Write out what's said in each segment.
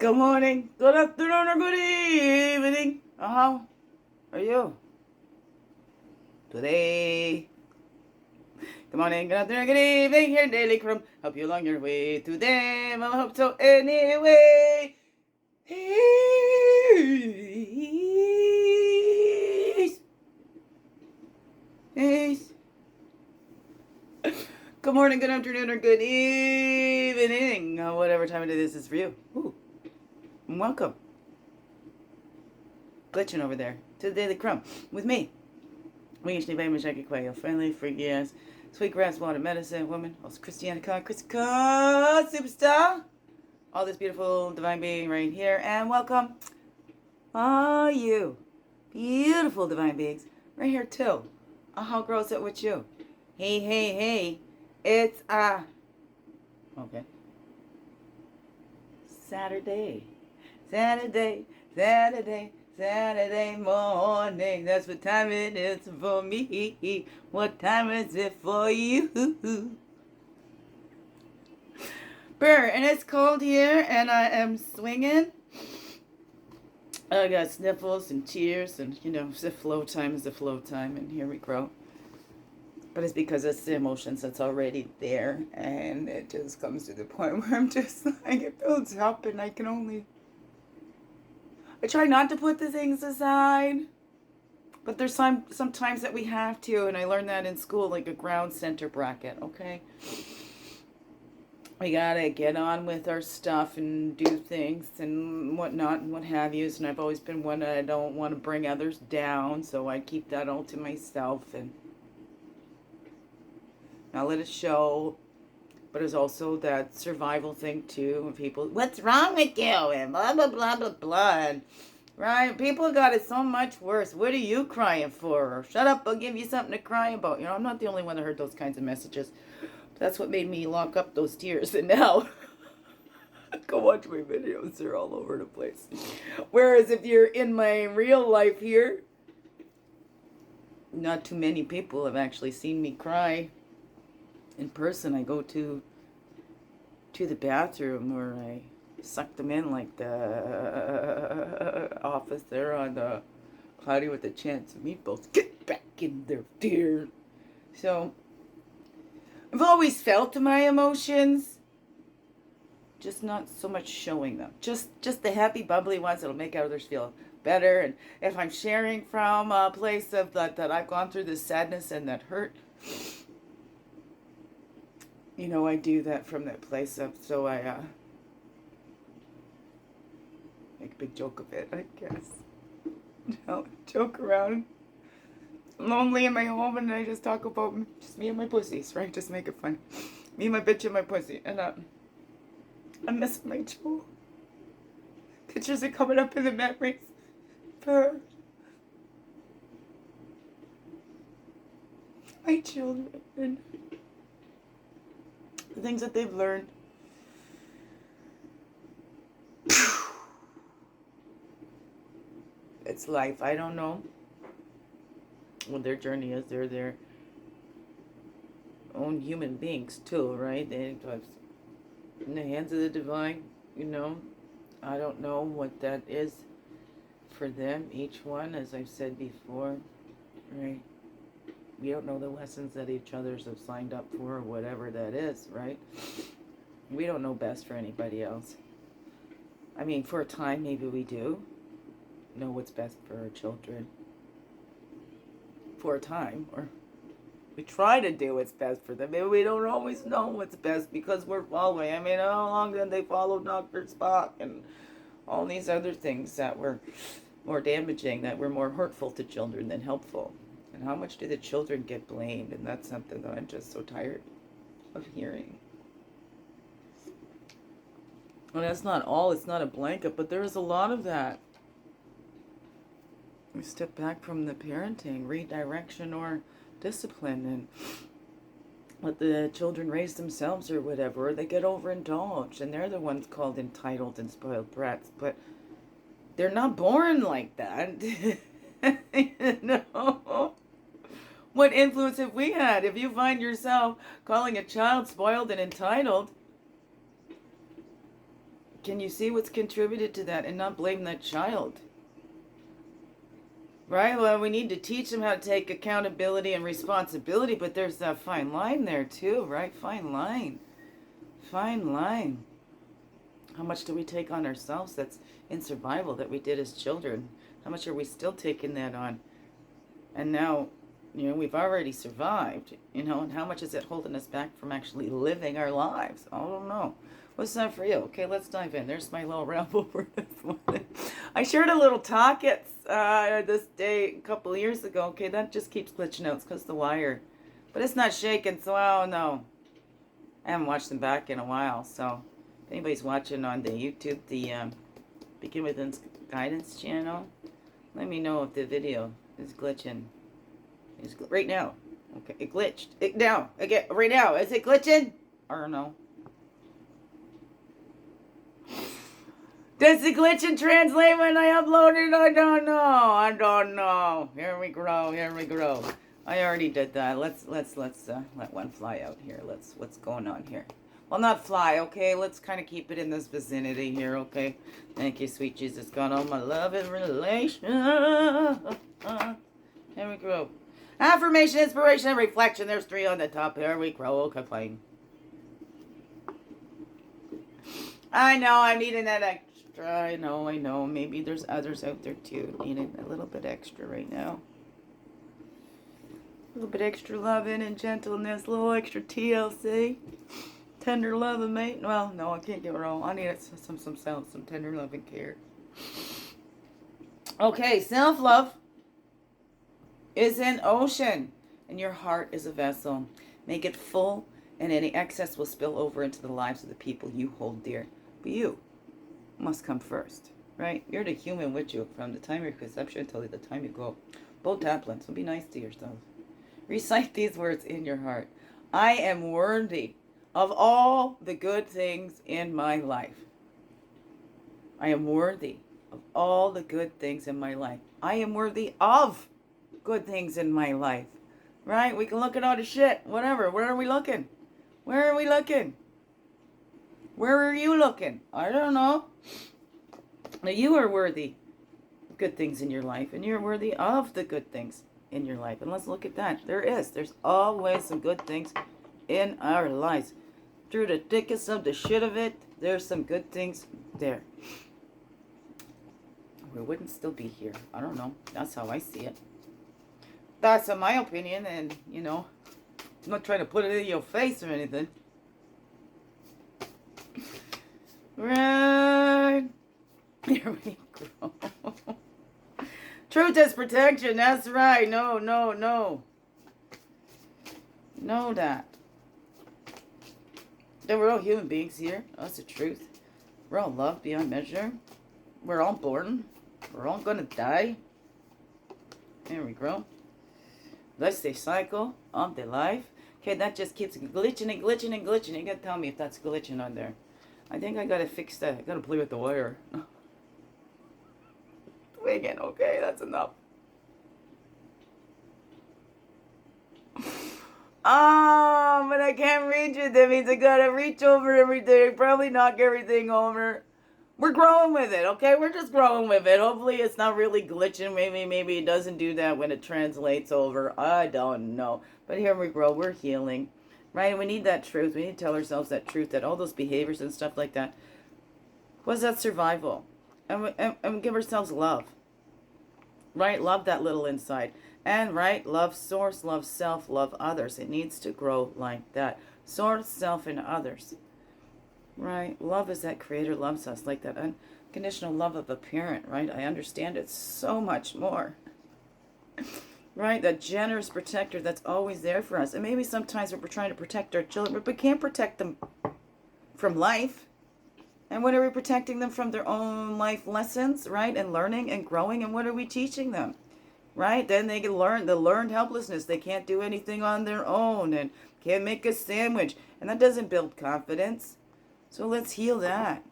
Good morning, good afternoon, or good evening. How are you today? Good morning, good afternoon, good evening. Here, Daily CRUMB. Help you along your way today. I hope so anyway. Peace. Peace. Good morning, good afternoon, or good evening. Whatever time it is for you. Ooh. Welcome. Glitching over there to the Daily CRUMB with me. Usually very much like a quail, friendly, freaky ass, sweet grass, water, medicine, woman, also Christiana superstar. All this beautiful divine being right here, and welcome all you beautiful divine beings right here too. How gross it with you? Hey, it's okay. Saturday morning, that's what time it is for me. What time is it for you? Brr, and it's cold here, and I am swinging. I got sniffles and tears, and the flow time is the flow time, and here we go. But it's because it's the emotions that's already there, and it just comes to the point where I'm just like, it builds up, and I try not to put the things aside, but there's sometimes that we have to, and I learned that in school, like a ground center bracket, okay? We gotta get on with our stuff and do things and whatnot and what have you, and I've always been one that I don't want to bring others down, so I keep that all to myself and not let it show. But there's also that survival thing too, and people, what's wrong with you? And blah, blah, blah, blah, blah. And, right? People got it so much worse. What are you crying for? Or, shut up, I'll give you something to cry about. I'm not the only one that heard those kinds of messages. That's what made me lock up those tears. And now, go watch my videos. They're all over the place. Whereas if you're in my real life here, not too many people have actually seen me cry. In person, I go to the bathroom where I suck them in like the office there on the Cloudy with a Chance of Meatballs. Get back in there, dear. So, I've always felt my emotions, just not so much showing them. Just the happy, bubbly ones that'll make others feel better. And if I'm sharing from a place of that I've gone through this sadness and that hurt, I do that from that place of, so I make a big joke of it, I guess. Joke around. I'm lonely in my home, and I just talk about just me and my pussies, right? Just make it fun. Me, my bitch, and my pussy. And I miss my Joe. Pictures are coming up in the memories for my children and the things that they've learned. It's life. I don't know what their journey is. They're their own human beings too, right? They're in the hands of the divine, I don't know what that is for them, each one, as I've said before, right? We don't know the lessons that each others have signed up for, or whatever that is, right? We don't know best for anybody else. I mean, for a time, maybe we do know what's best for our children. For a time, or we try to do what's best for them. Maybe we don't always know what's best because we're following. I mean, how long did they follow Dr. Spock and all these other things that were more damaging, that were more hurtful to children than helpful? And how much do the children get blamed? And that's something that I'm just so tired of hearing. Well, that's not all. It's not a blanket, but there is a lot of that. We step back from the parenting, redirection, or discipline, and let the children raise themselves or whatever, or they get overindulged, and they're the ones called entitled and spoiled brats, but they're not born like that. What influence have we had? If you find yourself calling a child spoiled and entitled, Can you see what's contributed to that and not blame that child? Right? Well, we need to teach them how to take accountability and responsibility, but there's that fine line there too, right? Fine line. Fine line. How much do we take on ourselves that's in survival that we did as children? How much are we still taking that on? And now, you know, we've already survived, you know, and how much is it holding us back from actually living our lives? I don't know. What's that for you? Okay, let's dive in. There's my little ramble for this one. I shared a little talkets this day a couple of years ago. Okay, that just keeps glitching out. It's because the wire. But it's not shaking, so I don't know. I haven't watched them back in a while, so if anybody's watching on the YouTube, the Begin With Guidance channel, let me know if the video is glitching. Right now. Okay, it glitched. Again, right now. Is it glitching? Or no? Does the glitching translate when I upload it? I don't know. Here we go. I already did that. Let's let one fly out here. What's going on here? Well, not fly, okay? Let's kind of keep it in this vicinity here, okay? Thank you, sweet Jesus God, all my love and relation. Here we go. Affirmation, inspiration, and reflection. There's 3 on the top. Here we go. Okay, fine. I know, I'm needing that extra. I know. Maybe there's others out there too needing a little bit extra right now. A little bit extra loving and gentleness. A little extra TLC. Tender love and mate. Well, no, I can't get it all. I need some tender love and care. Okay, self-love is an ocean, and your heart is a vessel. Make it full, and any excess will spill over into the lives of the people you hold dear. But you must come first, right? You're the human with you from the time of your conception until the time you go. Beau Taplin, so be nice to yourself. Recite these words in your heart. I am worthy of all the good things in my life. I am worthy of all the good things in my life. I am worthy of good things in my life. Right? We can look at all the shit. Whatever. Where are we looking? Where are we looking? Where are you looking? I don't know. Now you are worthy of good things in your life. And you're worthy of the good things in your life. And let's look at that. There's always some good things in our lives. Through the thickest of the shit of it, there's some good things there. We wouldn't still be here. I don't know. That's how I see it. That's in my opinion, and, you know, I'm not trying to put it in your face or anything. Right. Here we go. Truth is protection. That's right. No. Know that. That we're all human beings here. That's the truth. We're all loved beyond measure. We're all born. We're all gonna die. There we go. That's the cycle of the life. Okay, that just keeps glitching. You gotta tell me if that's glitching on there. I think I gotta fix that. I gotta play with the wire. Again, okay, that's enough. Oh, but I can't reach it. That means I gotta reach over everything. Probably knock everything over. We're growing with it, okay? We're just growing with it. Hopefully it's not really glitching. Maybe it doesn't do that when it translates over. I don't know. But here we grow. We're healing, right? We need that truth. We need to tell ourselves that truth, that all those behaviors and stuff like that was that survival. And give ourselves love, right? Love that little inside. And, right, love source, love self, love others. It needs to grow like that. Source, self, and others. Right? Love is that Creator loves us, like that unconditional love of a parent, right? I understand it so much more. Right? That generous protector that's always there for us. And maybe sometimes we're trying to protect our children, but we can't protect them from life. And what are we protecting them from? Their own life lessons, right? And learning and growing. And what are we teaching them? Right? Then they can learn the learned helplessness. They can't do anything on their own and can't make a sandwich. And that doesn't build confidence. So let's heal that.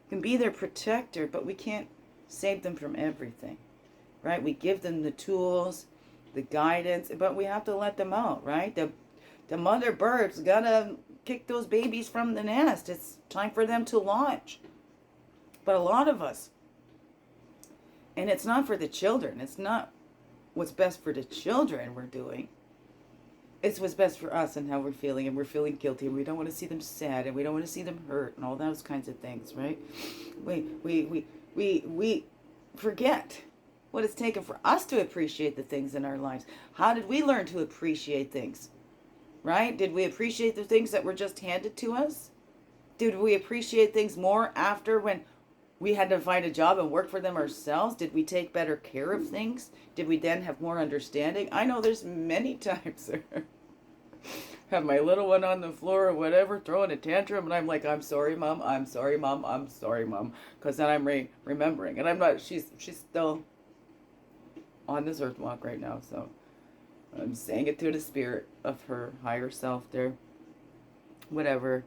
Can be their protector, but we can't save them from everything. Right? We give them the tools, the guidance, but we have to let them out, right? The mother bird's gotta kick those babies from the nest. It's time for them to launch. But a lot of us, and it's not for the children. It's not what's best for the children we're doing. It's what's best for us and how we're feeling. And we're feeling guilty. And we don't want to see them sad. And we don't want to see them hurt. And all those kinds of things, right? We forget what it's taken for us to appreciate the things in our lives. How did we learn to appreciate things? Right? Did we appreciate the things that were just handed to us? Did we appreciate things more after, when we had to find a job and work for them ourselves? Did we take better care of things? Did we then have more understanding? I know there's many times have my little one on the floor or whatever throwing a tantrum, and I'm like, I'm sorry, Mom. I'm sorry, Mom. I'm sorry, Mom. Because then I'm remembering. And I'm not, she's still on this earth walk right now. So I'm saying it to the spirit of her higher self there. Whatever.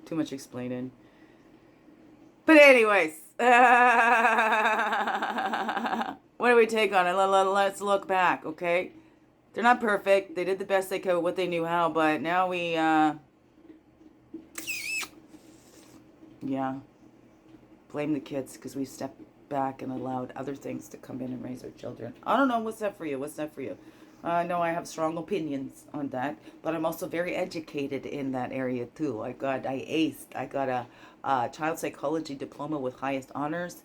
Too much explaining. But anyways, what do we take on it? Let's look back, okay? They're not perfect. They did the best they could with what they knew how, but now we, blame the kids because we stepped back and allowed other things to come in and raise our children. I don't know. What's that for you? What's that for you? No, I have strong opinions on that, but I'm also very educated in that area too. I aced. I got a child psychology diploma with highest honors,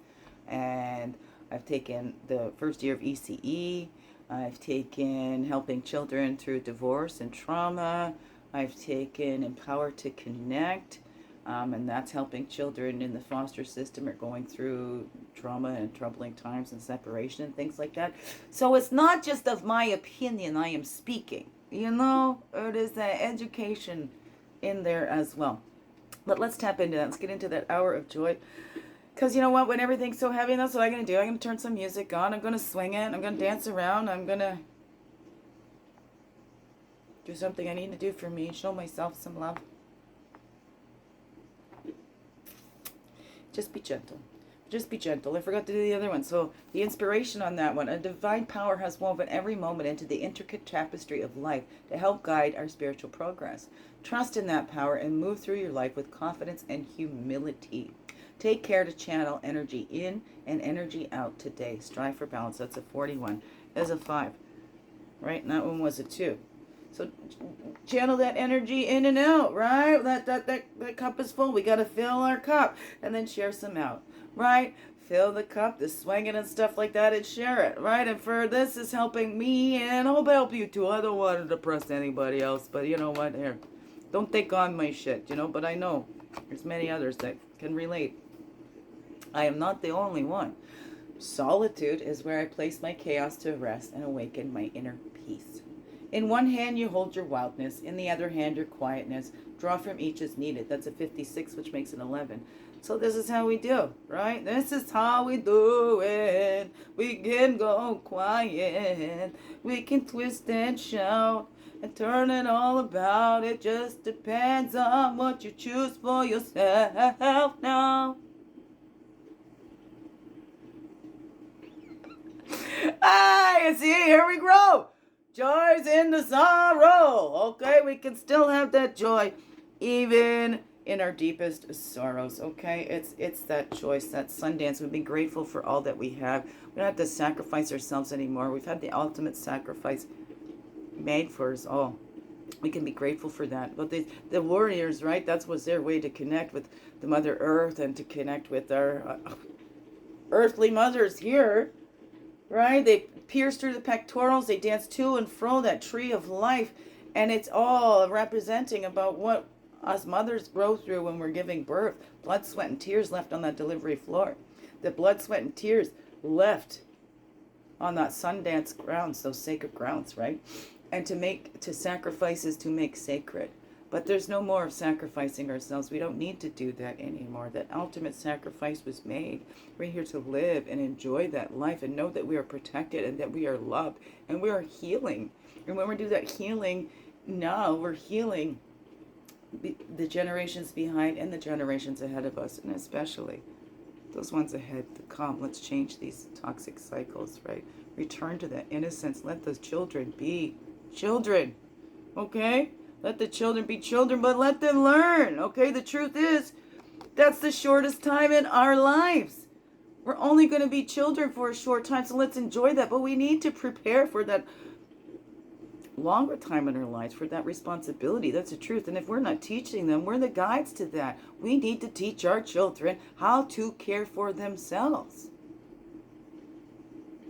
and I've taken the first year of ECE. I've taken helping children through divorce and trauma. I've taken Empower to Connect, and that's helping children in the foster system are going through trauma and troubling times and separation and things like that. So it's not just of my opinion I am speaking. You know, it is that education in there as well. But let's tap into that. Let's get into that hour of joy. Because you know what? When everything's so heavy, that's what I'm going to do. I'm going to turn some music on. I'm going to swing it. I'm going to dance around. I'm going to do something I need to do for me. Show myself some love. Just be gentle. Just be gentle. I forgot to do the other one. So the inspiration on that one. A divine power has woven every moment into the intricate tapestry of life to help guide our spiritual progress. Trust in that power and move through your life with confidence and humility. Take care to channel energy in and energy out today. Strive for balance. That's a 41. There's a 5. Right? And that one was a 2. So channel that energy in and out, right? That cup is full. We got to fill our cup and then share some out, right? Fill the cup, the swinging and stuff like that, and share it, right? And for this is helping me, and I hope I help you too. I don't want to depress anybody else, but you know what? Here, don't take on my shit, you know? But I know there's many others that can relate. I am not the only one. Solitude is where I place my chaos to rest and awaken my inner peace. In one hand, you hold your wildness. In the other hand, your quietness. Draw from each as needed. That's a 56, which makes an 11. So this is how we do, right? This is how we do it. We can go quiet. We can twist and shout and turn it all about. It just depends on what you choose for yourself now. You see, here we grow. Joy's in the sorrow. Okay, we can still have that joy even in our deepest sorrows. Okay, it's that choice, that Sundance. We've been grateful for all that we have. We don't have to sacrifice ourselves anymore. We've had the ultimate sacrifice made for us all. We can be grateful for that. But the warriors, right, that was their way to connect with the Mother Earth and to connect with our earthly mothers here. Right? They pierce through the pectorals. They dance to and fro that tree of life. And it's all representing about what us mothers grow through when we're giving birth. Blood, sweat, and tears left on that delivery floor. The blood, sweat, and tears left on that Sundance grounds, those sacred grounds, right? And to sacrifices to make sacred. But there's no more of sacrificing ourselves. We don't need to do that anymore. That ultimate sacrifice was made. We're here to live and enjoy that life and know that we are protected and that we are loved and we are healing. And when we do that healing, now we're healing the generations behind and the generations ahead of us, and especially those ones ahead to come. Let's change these toxic cycles, right? Return to that innocence. Let those children be children, okay? Let the children be children, but let them learn, okay? The truth is, That's the shortest time in our lives. We're only going to be children for a short time, so let's enjoy that. But we need to prepare for that longer time in our lives, for that responsibility. That's the truth. And if we're not teaching them, we're the guides to that. We need to teach our children how to care for themselves.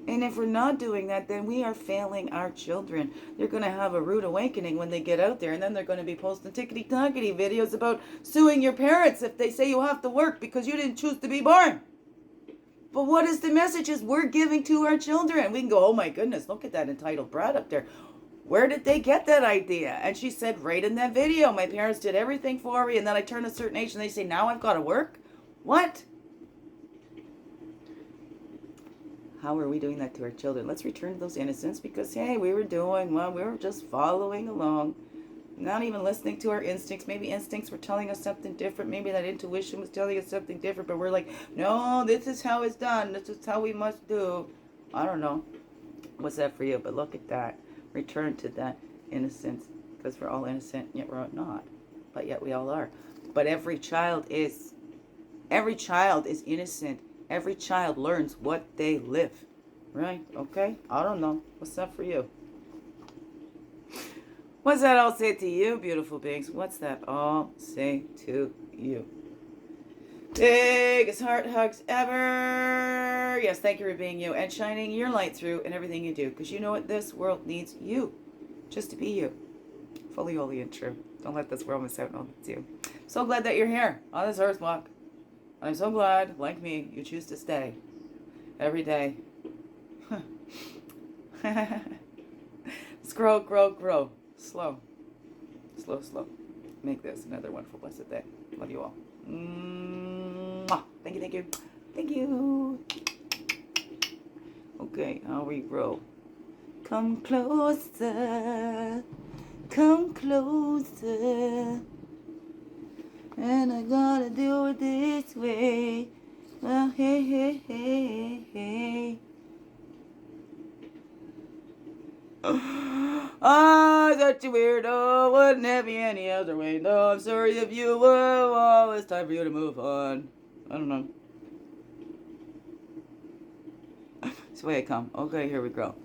And if we're not doing that, then we are failing our children. They're going to have a rude awakening when they get out there, and then they're going to be posting tickety-tockety videos about suing your parents if they say you have to work because you didn't choose to be born. But what is the messages we're giving to our children? We can go, oh my goodness, look at that entitled brat up there. Where did they get that idea? And she said, right in that video, my parents did everything for me, and then I turn a certain age and they say, now I've got to work? What? How are we doing that to our children? Let's return to those innocence, because, hey, we were doing well. We were just following along, not even listening to our instincts. Maybe instincts were telling us something different. Maybe that intuition was telling us something different, but we're like, no, this is how it's done. This is how we must do. I don't know. What's that for you? But look at that. Return to that innocence, because we're all innocent, yet we're not. But yet we all are. But every child is innocent. Every child learns what they live. Right? Okay? I don't know. What's that for you? What's that all say to you, beautiful beings? What's that all say to you? Biggest heart hugs ever. Yes, thank you for being you and shining your light through in everything you do. Because you know what? This world needs you. Just to be you. Fully, holy, and true. Don't let this world miss out on you. So glad that you're here on this earth walk. I'm so glad, like me, you choose to stay every day. Let's grow, grow, grow. Slow. Slow, slow. Make this another wonderful, blessed day. Love you all. Mwah. Thank you, thank you. Thank you. Okay, how we grow. Come closer. Come closer. And I gotta do it this way. Well, hey, hey, hey, hey. Oh, such a weirdo. Wouldn't have be any other way. No, I'm sorry if you were. Oh, it's time for you to move on. I don't know. It's the way I come. Okay, here we go.